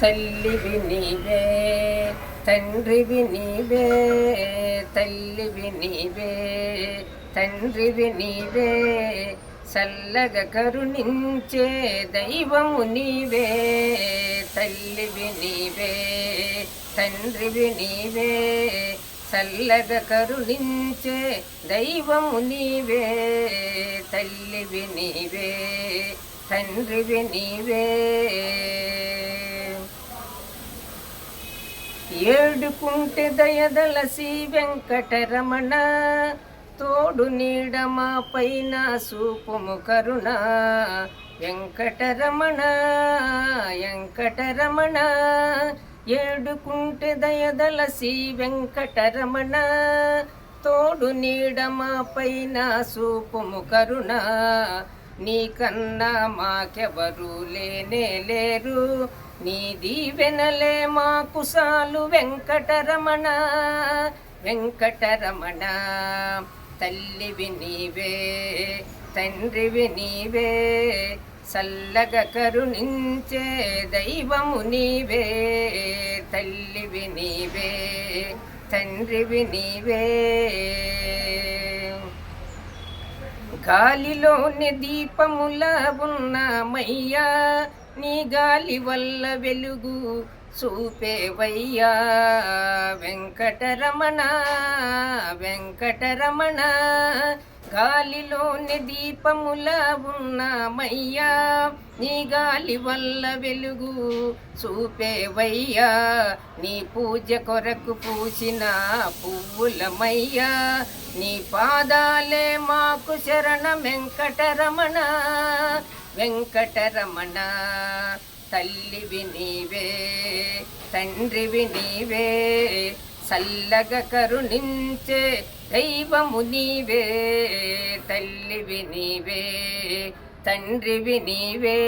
తల్లివి నీవే తండ్రివి నీవే, తల్లివి నీవే తండ్రివి నీవే, చల్లగా కరుణించే దైవము నీవే. తల్లివి నీవే తండ్రివి నీవే, చల్లగా కరుణించే దైవము నీవే. తల్లివి నీవే తండ్రివి నీవే. ఏడుకుంటే దయదలసి వెంకటరమణ, తోడు నీడ మా పైన సూపుము కరుణ. వెంకటరమణ వెంకటరమణ, ఏడుకుంటే దయదలసి వెంకటరమణ, తోడు నీడ మా పైన సూపుము కరుణ. నీకన్నా మాకెవరు లేనే లేరు, నీ దీవెనలే మాకు సాలు వెంకటరమణ. వెంకటరమణ తల్లివి నీవే తండ్రివి నీవే, చల్లగా కరుణించే దైవము నీవే. తల్లివి నీవే తండ్రివి నీవే. గాలిలోని దీపములా ఉన్నామయ్యా, నీ గాలి వల్ల వెలుగు చూపేవయ్యా. వెంకటరమణ వెంకటరమణ, గాలిలోని దీపములా ఉన్నామయ్యా, నీ గాలి వల్ల వెలుగు చూపేవయ్యా. నీ పూజ కొరకు పూసిన పువ్వులమయ్యా, నీ పాదాలే మాకు శరణం వెంకటరమణ. వెంకటరమణ తల్లివి నీవే తండ్రివి నీవే, చల్లగా కరుణించే దైవము నీవే. తల్లివి నీవే తండ్రివి నీవే.